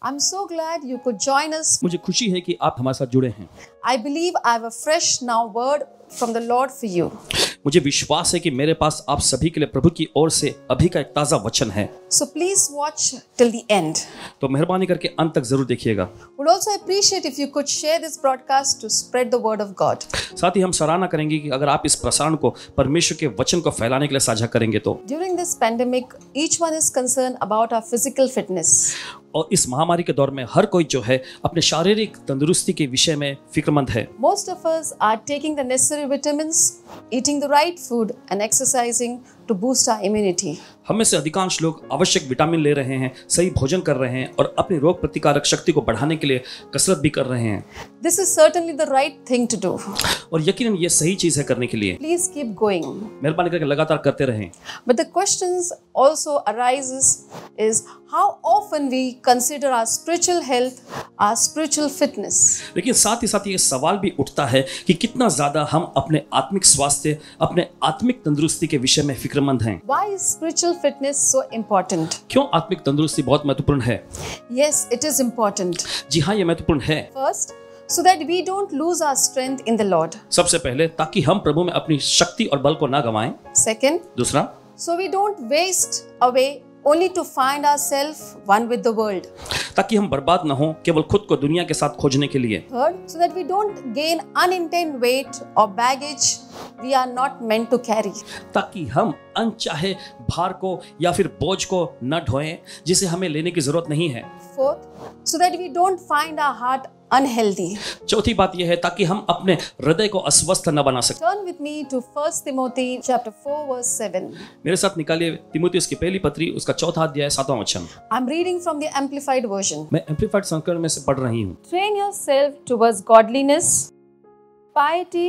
I'm so glad you could join us. मुझे खुशी है कि आप हमारे साथ जुड़े हैं। I believe I have a fresh now word from the Lord for you. मुझे विश्वास है कि मेरे पास आप सभी के लिए प्रभु की ओर से अभी का एक ताज़ा वचन है। So please watch till the end. तो मेहरबानी करके अंत तक जरूर देखिएगा। Would also appreciate if you could share this broadcast to spread the word of God. साथ ही हम सराहना करेंगे कि अगर आप इस प्रसारण को परमेश्वर के वचन को फैलाने के लिए साझा करेंगे तो। During this pandemic, each one is concerned about our physical fitness. और इस महामारी के दौर में हर कोई जो है अपने शारीरिक तंदुरुस्ती के विषय में फिक्रमंद है। Most of us are taking the necessary vitamins, eating the right food and exercising to boost our immunity. हम में से अधिकांश लोग आवश्यक विटामिन ले रहे हैं, सही भोजन कर रहे हैं और अपनी रोग प्रतिकारक शक्ति को बढ़ाने के लिए कसरत भी कर रहे हैं। This is certainly the right thing to do. और यकीनन ये सही चीज है करने के लिए। Please keep going. मेहरबानी करके लगातार करते रहें। But the questions also arises is how often we consider our spiritual health, our spiritual fitness. लेकिन साथ ही ये सवाल भी उठता है कि कितना ज्यादा हम अपने आत्मिक स्वास्थ्य, अपने आत्मिक तंदुरुस्ती के विषय में फिक्रमंद हैं। Why is spiritual fitness so important? क्यों आत्मिक तंदुरुस्ती बहुत महत्वपूर्ण है? Yes, it is important. जी हाँ, ये महत्वपूर्ण है। First, so that we don't lose our strength in the Lord. सबसे पहले ताकि हम प्रभु में अपनी शक्ति और बल को ना गवाएं। Second, दूसरा, so we don't waste away only to find ourselves one with the world. ताकि हम बर्बाद न हो केवल खुद को दुनिया के साथ खोजने के लिए। Third, so that we don't gain unintended weight or baggage we are not meant to carry. ताकि हम अनचाहे भार को या फिर बोझ को न ढोएं जिसे हमें लेने की जरूरत नहीं है। Fourth, so that we don't find our heart unhealthy. चौथी बात यह है ताकि हम अपने हृदय को अस्वस्थ न बना सकें। Turn with me to 1 Timothy chapter 4 verse 7. मेरे साथ निकालिए तीमुथियुस की पहली पत्री उसका चौथा अध्याय 7वां वचन। I'm reading from the Amplified version. मैं एम्प्लीफाइड संस्करण में से पढ़ रही हूँ। Train yourself towards godliness, piety,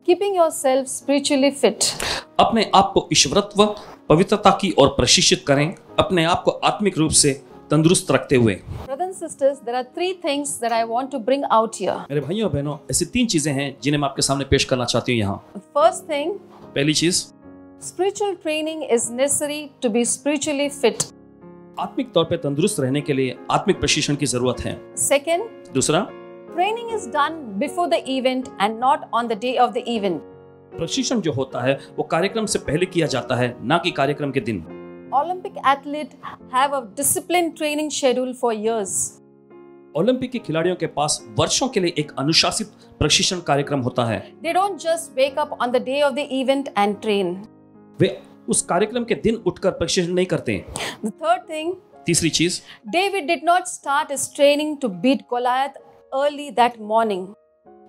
keeping yourself spiritually fit. अपने आप को ईश्वरत्व, पवित्रता की ओर प्रशिक्षित करें, अपने आप को आत्मिक रूप से तंदुरुस्त रखते हुए। Brothers and sisters, there are three things that I want to bring out here. मेरे भाइयों और बहनों, ऐसी तीन चीजें हैं जिन्हें मैं आपके सामने पेश करना चाहती हूँ यहाँ। The first thing, पहली चीज, spiritual training is necessary to be spiritually fit. आत्मिक तौर पे तंदुरुस्त रहने के लिए आत्मिक प्रशिक्षण की जरूरत है। Second, दूसरा, training is done before the event and not on the day of the event. प्रशिक्षण जो होता है वो कार्यक्रम से पहले किया जाता है, ना कि कार्यक्रम के दिन। Olympic athletes have a disciplined training schedule for years. Olympic के खिलाड़ियों के पास वर्षों के लिए एक अनुशासित प्रशिक्षण कार्यक्रम होता है। They don't just wake up on the day of the event and train. वे उस कार्यक्रम के दिन उठकर प्रशिक्षण नहीं करते। The third thing, तीसरी चीज, David did not start his training to beat Goliath early that morning.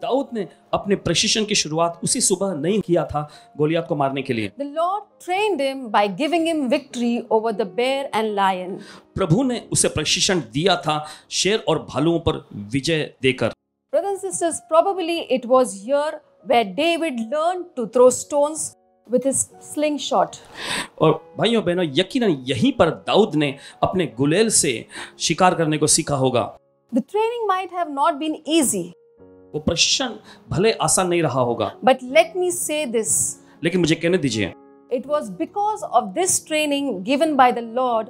Dawood ने अपने प्रशिक्षण की शुरुआत उसी सुबह नहीं किया था गोलियत को मारने के लिए। The Lord trained him by giving him victory over the bear and lion. प्रभु ने उसे प्रशिक्षण दिया था शेर और भालुओं पर विजय देकर। Brothers and sisters, probably it was here where David learned to throw stones with his slingshot. और भाइयों बहनों, यकीनन यहीं पर दाऊद ने अपने गुलेल से शिकार करने को सीखा होगा। The training might have not been easy. वो प्रशिक्षण भले आसान नहीं रहा होगा, But let me say this. लेकिन मुझे कहने दीजिए, It was because of this training given by the Lord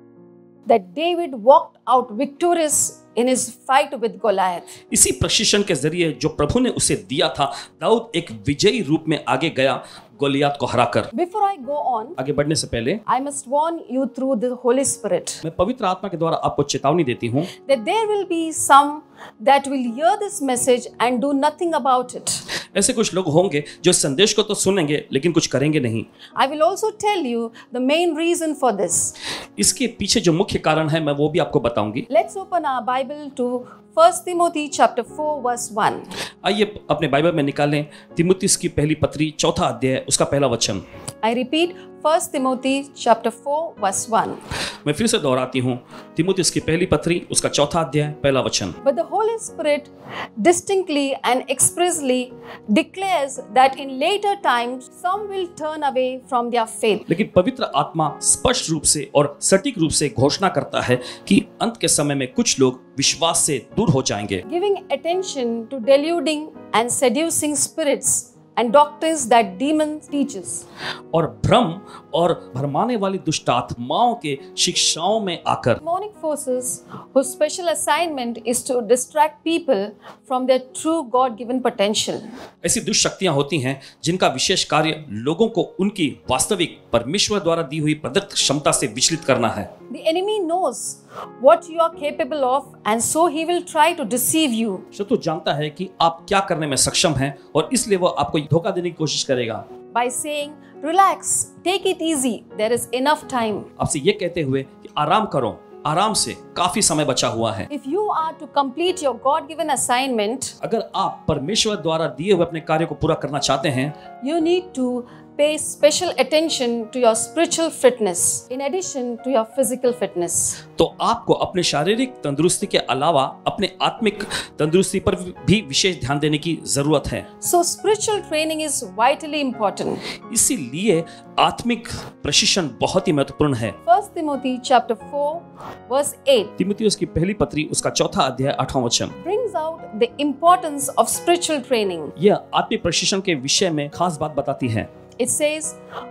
that David walked out victorious in his fight with Goliath. इसी प्रशिक्षण के जरिए जो प्रभु ने उसे दिया था, दाऊद एक विजयी रूप में आगे गया गोलियत को हराकर। Before I go on, आगे बढ़ने से पहले I must warn you through the Holy Spirit मैं पवित्र आत्मा के द्वारा आपको चेतावनी देती हूँ that there will be some that will hear this message and do nothing about it. ऐसे कुछ लोग होंगे जो इस संदेश को तो सुनेंगे लेकिन कुछ करेंगे नहीं। I will also tell you the main reason for this. इसके पीछे जो मुख्य कारण है मैं वो भी आपको बताऊंगी। Let's open our Bible to 1 Timothy chapter 4 verse 1. आइए अपने बाइबल में निकालें तीमुथियुस की पहली पत्री चौथा अध्याय उसका पहला वचन। I repeat 1 Timothy chapter 4 verse 1. मैं फिर से दोहराती हूँ तीमुथियुस की पहली पत्री उसका चौथा अध्याय पहला वचन। But the Holy Spirit distinctly and expressly declares that in later times some will turn away from their faith. लेकिन पवित्र आत्मा स्पष्ट रूप से और सटीक रूप से घोषणा करता है कि अंत के समय में कुछ लोग विश्वास से दूर हो जाएंगे, Giving attention to deluding and seducing spirits and doctrines that demons teaches. और भ्रम और भरमाने वाली दुष्ट आत्माओं के शिक्षाओं में आकर Demonic forces whose special assignment is to distract people from their true God-given potential. ऐसी दुष्ट शक्तियां होती हैं जिनका विशेष कार्य लोगों को उनकी वास्तविक परमेश्वर द्वारा दी हुई प्रदत्त क्षमता से विचलित करना है। The enemy knows what you are capable of, and so he will try to deceive you. शत्रु जानता है कि आप क्या करने में सक्षम हैं और इसलिए वो आपको धोखा देने की कोशिश करेगा By saying, relax, take it easy, there is enough time. आपसे ये कहते हुए कि आराम करो, आराम से काफी समय बचा हुआ है। If you are to complete your God-given assignment, अगर आप परमेश्वर द्वारा दिए हुए अपने कार्य को पूरा करना चाहते हैं, you need to pay special attention to your spiritual fitness in addition to your physical fitness. तो आपको अपने शारीरिक तंदुरुस्ती के अलावा अपने आत्मिक तंदुरुस्ती पर भी विशेष ध्यान देने की जरूरत है। So spiritual training is vitally important. इसीलिए आत्मिक प्रशिक्षण बहुत ही महत्वपूर्ण है। 1 Timothy chapter 4 verse 8 तीमुथियुस की पहली पत्री उसका 4 अध्याय 8वां वचन brings out the importance of spiritual training. यह आत्मिक प्रशिक्षण के विषय में खास बात बताती है। It says,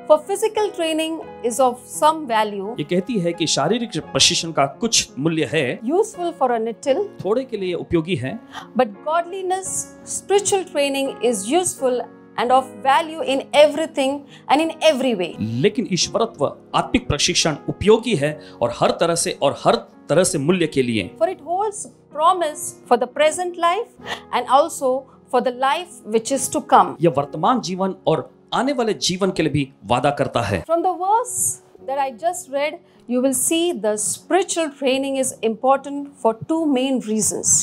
for physical training is of some value, ये कहती है कि शारीरिक प्रशिक्षण का कुछ मूल्य है, useful for a little, थोड़े के लिए उपयोगी है, but godliness, spiritual training is useful and of value in everything and in every way. लेकिन ईश्वरत्व आत्मिक प्रशिक्षण उपयोगी है और हर तरह से मूल्य के लिए। For it holds promise for the present life and also for the life which is to come. यह वर्तमान जीवन और आने वाले जीवन के लिए भी वादा करता है। From the verse that I just read, you will see the spiritual training is important for two main reasons.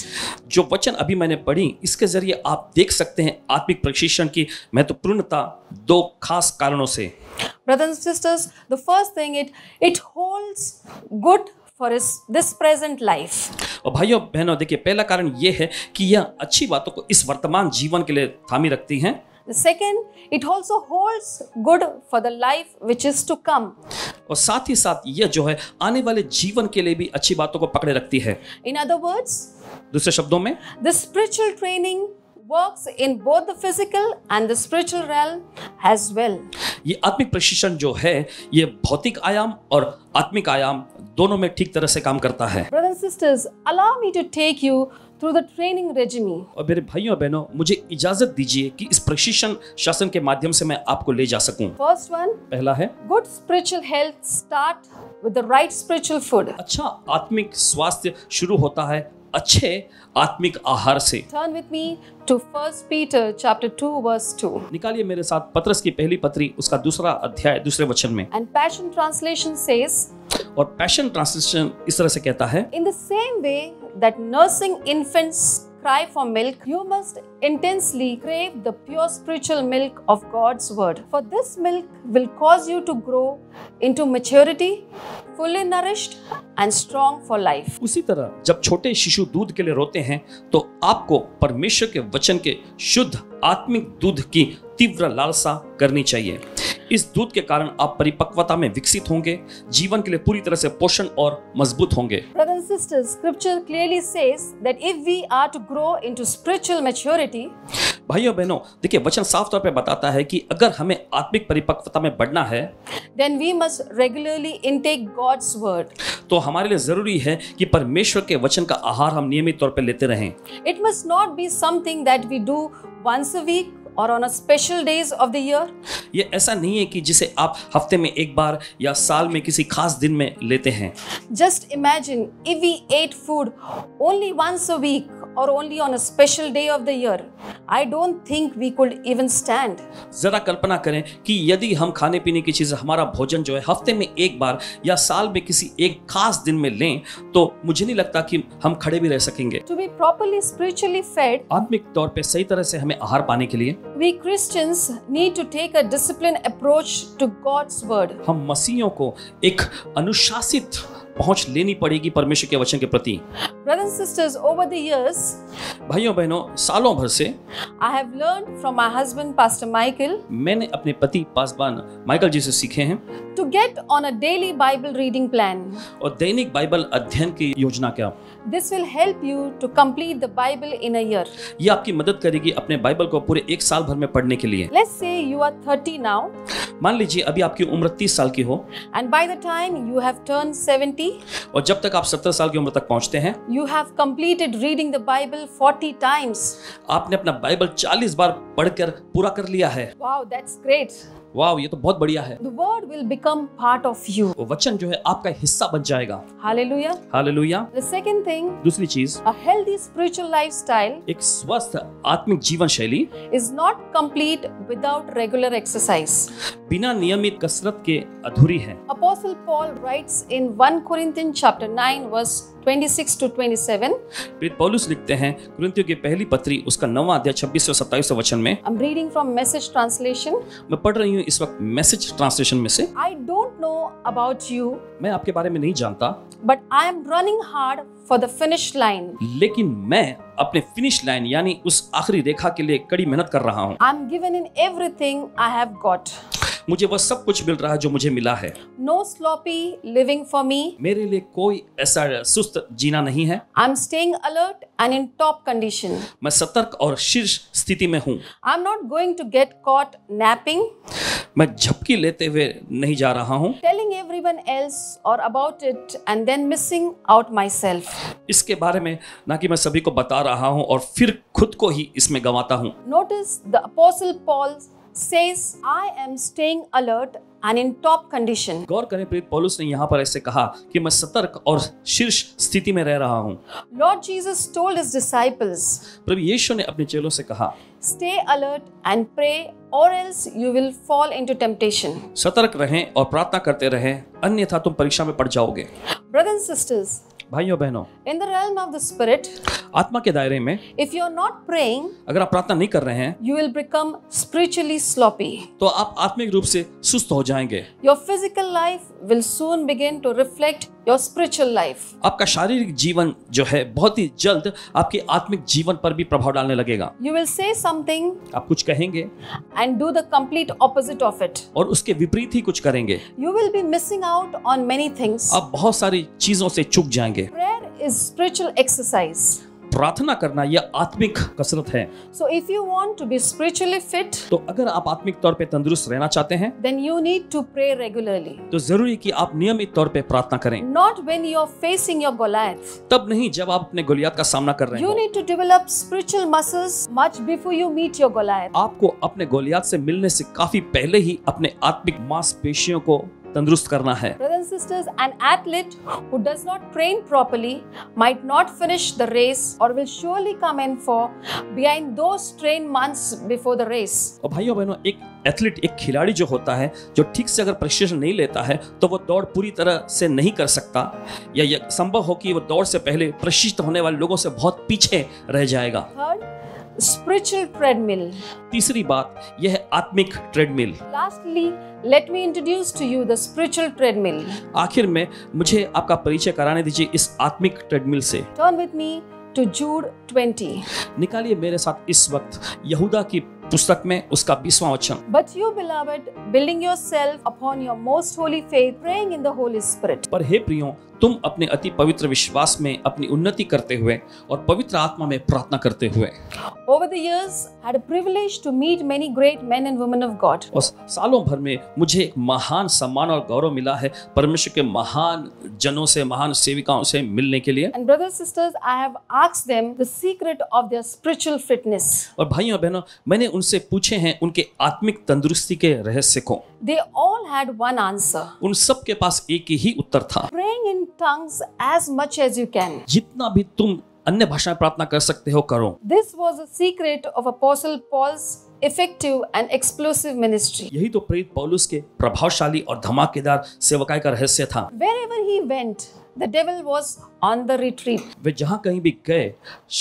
जो वचन अभी मैंने पढ़ी, इसके जरिए आप देख सकते हैं आत्मिक प्रशिक्षण की महत्वपूर्णता दो खास कारणों से। Brothers and sisters, the first thing it holds good for this present life. और भाइयों बहनों, देखिए पहला कारण यह है कि यह अच्छी बातों को इस वर्तमान जीवन के लिए थामी रखती हैं। The second, it also holds good for the life which is to come. और साथ ही साथ यह जो है आने वाले जीवन के लिए भी अच्छी बातों को पकड़े रखती है। In other words, दूसरे शब्दों में the spiritual training works in both the physical and the spiritual realm as well. ये आत्मिक प्रशिक्षण जो है ये भौतिक आयाम और आत्मिक आयाम दोनों में ठीक तरह से काम करता है। Brothers and sisters, allow me to take you through the training regime. और मेरे भाइयों और बहनों, मुझे इजाजत दीजिए कि इस प्रशिक्षण शासन के माध्यम से मैं आपको ले जा सकूं। First one, पहला है good spiritual health start with the right spiritual food. अच्छा आत्मिक स्वास्थ्य शुरू होता है अच्छे आत्मिक आहार से। Turn with me to 1 Peter chapter 2 verse 2. निकालिए मेरे साथ पत्रस की पहली पत्री उसका 2 अध्याय 2 वचन में। And Passion Translation says, और पैशन ट्रांसलेशन इस तरह से कहता है, in the same way that nursing infants cry for milk, you must intensely crave the pure spiritual milk of God's word. For this milk will cause you to grow into maturity, fully nourished and strong for life. उसी तरह जब छोटे शिशु दूध के लिए रोते हैं तो आपको परमेश्वर के वचन के शुद्ध आत्मिक दूध की तीव्र लालसा करनी चाहिए। इस दूध के कारण आप परिपक्वता में विकसित होंगे, जीवन के लिए पूरी तरह से पोषण और मजबूत होंगे। Brothers and sisters, scripture clearly says that if we are to grow into spiritual maturity, भाइयों बहनों, देखिए वचन साफ तौर पे बताता है कि अगर हमें आत्मिक परिपक्वता में बढ़ना है then we must regularly intake God's word. तो हमारे लिए जरूरी है कि परमेश्वर के वचन का आहार हम नियमित तौर पे लेते रहें। It must not be something that we do once a week or on a special days of the year. ये ऐसा नहीं है कि जिसे आप हफ्ते में एक बार या साल में किसी खास दिन में लेते हैं। Just imagine if we ate food only once a week or only on a special day of the year. I don't think we could even stand. जरा कल्पना करें कि यदि हम खाने पीने की चीज हमारा भोजन जो है हफ्ते में एक बार या साल में किसी एक खास दिन में लें तो मुझे नहीं लगता कि हम खड़े भी रह सकेंगे। To be properly spiritually fed, आत्मिक तौर पे सही तरह से हमें आहार पाने के लिए we Christians need to take a disciplined approach to God's word. हम मसीहियों को एक अनुशासित पहुंच लेनी पड़ेगी परमेश्वर के वचन के प्रति। Brothers and sisters, over the years, भाइयों बहनों, सालों भर से I have learned from my husband, Pastor Michael, मैंने अपने पति पासवान माइकल जी से सीखे हैं to get on a daily Bible reading plan. और दैनिक बाइबल अध्ययन की योजना क्या। This will help you to complete the Bible in a year. ये आपकी मदद करेगी अपने बाइबल को पूरे एक साल भर में पढ़ने के लिए। Let's say you are 30 now, मान लीजिए अभी आपकी उम्र 30 साल की हो and by the time you have turned 70, और जब तक आप 70 साल की उम्र तक पहुंचते हैं, you have completed reading the Bible 40 times. आपने अपना बाइबल 40 बार पढ़कर पूरा कर लिया है। Wow, that's great. वाह, ये तो बहुत बढ़िया है। The word will become part of you. वो वचन जो है आपका हिस्सा बन जाएगा। Hallelujah. Hallelujah. The second thing, दूसरी चीज, a healthy spiritual lifestyle एक स्वस्थ आत्मिक जीवन शैली is not complete without regular exercise. बिना नियमित कसरत के अधूरी है। Apostle Paul writes in 1 Corinthians chapter 9 verse 26 to 27. प्रेरित पौलुस लिखते हैं कुरिन्थियों की पहली पत्री उसका 9वां अध्याय 26 और 27 वचन में। I'm reading from Message translation. मैं पढ़ रही हूँ इस वक्त मैसेज ट्रांसलेशन में से। I don't know about you, मैं आपके बारे में नहीं जानता, but I am running hard for the finish line. लेकिन मैं अपने फिनिश लाइन यानी उस आखिरी रेखा के लिए कड़ी मेहनत कर रहा हूँ। I'm given in everything I have got. मुझे वह सब कुछ मिल रहा है जो मुझे मिला है। No sloppy living for me. मेरे लिए कोई ऐसा सुस्त जीना नहीं है। I'm staying alert and in top condition. मैं सतर्क और शीर्ष स्थिति में हूँ। I'm not going to get caught napping, मैं झपकी लेते हुए नहीं जा रहा हूँ, telling everyone else or about it and then missing out myself. इसके बारे में ना कि मैं सभी को बता रहा हूँ और फिर खुद को ही इसमें गंवाता हूँ। Notice the Apostle Paul says, I am staying alert and in top condition. गौर करें, प्रेरित पौलुस ने यहाँ पर ऐसे कहा कि मैं सतर्क और शीर्ष स्थिति में रह रहा हूँ। Lord Jesus told his disciples, प्रभु यीशु ने अपने चेलों से कहा, stay alert and pray or else you will fall into temptation. सतर्क रहें और प्रार्थना करते रहें, अन्यथा तुम परीक्षा में पड़ जाओगे। Brothers and sisters, भाइयों बहनों, in the realm of the spirit, आत्मा के दायरे में if you are not praying, अगर आप प्रार्थना नहीं कर रहे हैं you will become spiritually sloppy. तो आप आत्मिक रूप से सुस्त हो जाएंगे। Your physical life will soon begin to reflect your spiritual life. आपका शारीरिक जीवन जो है बहुत ही जल्द आपके आत्मिक जीवन पर भी प्रभाव डालने लगेगा। You will say something आप कुछ कहेंगे and do the complete opposite of it. और उसके विपरीत ही कुछ करेंगे। You will be missing out on many things. आप बहुत सारी चीजों से चूक जाएंगे। Prayer is spiritual exercise. प्रार्थना करना यह आत्मिक कसरत है। So if you want to be spiritually fit, तो अगर आप आत्मिक तौर पे तंदुरुस्त रहना चाहते हैं then you need to pray regularly. तो जरूरी है कि आप नियमित तौर पे प्रार्थना करें। Not when you are facing your Goliath. तब नहीं जब आप अपने गोलियत का सामना कर रहे You हो। need to develop spiritual muscles much before you meet your Goliath. आपको अपने गोलियत से मिलने से काफी पहले ही अपने आत्मिक मांसपेशियों को तंदुरुस्त करना है। Brothers and sisters, an athlete who does not train properly might not finish the race or will surely come in for behind those trained months before the race. और भाइयों बहनों, एक एथलीट, एक खिलाड़ी जो होता है, जो ठीक से अगर प्रशिक्षण नहीं लेता है तो वो दौड़ पूरी तरह से नहीं कर सकता, या यह संभव हो कि वो दौड़ से पहले प्रशिक्षित होने वाले लोगों से बहुत पीछे रह जाएगा। Third, spiritual treadmill. तीसरी बात यह है आत्मिक treadmill. Lastly, let me introduce to you the spiritual treadmill. आखिर में मुझे आपका परिचय कराने दीजिए इस आत्मिक ट्रेडमिल से। Turn with me to Jude 20. निकालिए मेरे साथ इस वक्त यहूदा की पुस्तक में उसका 20वां वचन। But you, beloved, building yourself upon your most holy faith, praying in the Holy Spirit. पर हे प्रियो, तुम अपने अति पवित्र विश्वास में अपनी उन्नति करते हुए और पवित्र आत्मा में प्रार्थना करते हुए। Over the years, I had a privilege to meet many great men and women of God. और सालों भर में मुझे एक महान सम्मान और गौरव मिला है परमेश्वर के महान जनों से, महान सेविकाओं से मिलने के लिए। And brothers and sisters, I have asked them the secret of their spiritual fitness. और भाइयों बहनों, मैंने उनसे पूछे हैं उनके आत्मिक तंदुरुस्ती के रहस्य को। They all had one answer. उन सब के पास एक ही उत्तर था, Praying in tongues as much as you can. जितना भी तुम अन्य भाषा में प्रार्थना कर सकते हो करो। This was the secret of Apostle Paul's effective and explosive ministry. यही तो प्रेरित पौलुस के प्रभावशाली और धमाकेदार सेवकाई का रहस्य था। Wherever he went, the devil was on the retreat. वे जहाँ कहीं भी गए,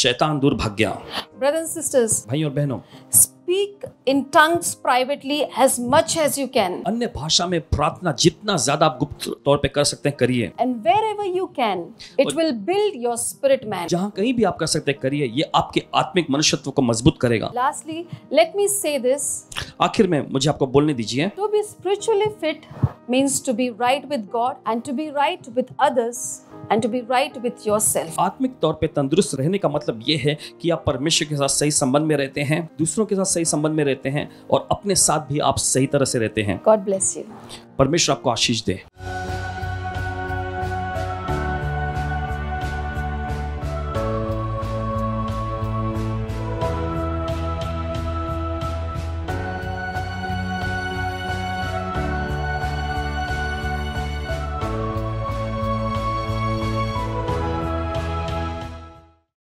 शैतान दूर भाग गया। Brothers and sisters, भाइयों और बहनों, speak in tongues privately as much as you can. अन्य भाषा में प्रार्थना जितना ज्यादा आप गुप्त तौर पे कर सकते हैं करिए। And wherever you can, it will build your spirit man. जहाँ कहीं भी आप कर सकते हैं करिए, ये आपके आत्मिक मनुष्यत्व को मजबूत करेगा। Lastly, let me say this. आखिर में मुझे आपको बोलने दीजिए, To be spiritually fit means to be right with God and to be right with others and to be right with yourself. आत्मिक तौर पे तंदुरुस्त रहने का मतलब ये है कि आप परमेश्वर के साथ सही संबंध में रहते हैं, दूसरों के साथ सही संबंध में रहते हैं और अपने साथ भी आप सही तरह से रहते हैं। God bless you. परमेश्वर आपको आशीष दे।